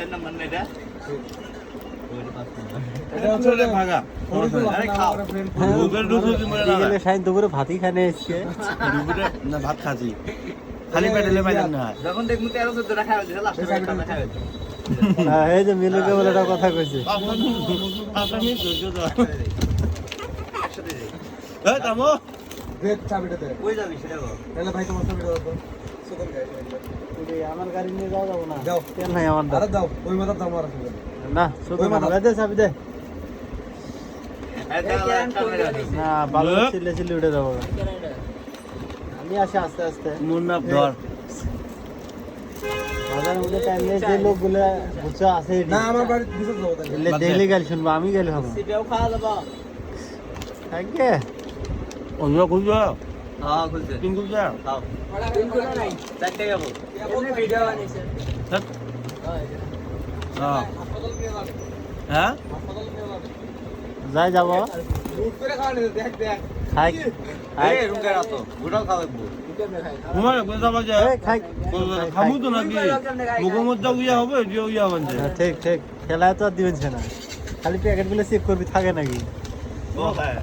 এর নাম্বার না এটা ভাতই খানে এসছে না ভাত খাচ্ছি খালি পেটে পাইলাম না যখন দেখবো 13-14 টাকা হয়েছে লাস্টে টাকা খাবে এই যে মিলুকে বলে একটা কথা কইছে আমার গাড়ি নিয়ে যাওয়া যাবো না তেল নাই আমার না শুধু দে চাবি দে না ভালো চিল্লে চিল্লে উঠে যাবো আমি আসি আস্তে আস্তে মুন্নাফ ধর বাজারের মধ্যে টাইমে যে লোকগুলো বুঝছো আছে না আমার বাড়ি বিশেষ যাবো তাহলে ডেইলি গাড়ি শুনবো আমি গেলে হবে সিটাও খাওয়া যাবো থাকে অন্য খুঁজো হ্যাঁ খুলছে তিন খুঁজো খাও তিন খুলে নাই চারটে যাবো এমনি ভিডিও বানিয়েছে হ্যাঁ যাই যাব লুট করে খাওয়া নিতে দেখ দেখ খাই এই রুমকে রাতো গুড়াও খাওয়াবো তোমার কোথা বাজে খাই খাবো তো নাকি মুখের মধ্যে ইয়া হবে ইয়া বানছে ঠিক ঠিক খেলায় তো আর দিবেন না খালি প্যাকেট গুলো চেক করবি থাকে নাকি ও হ্যাঁ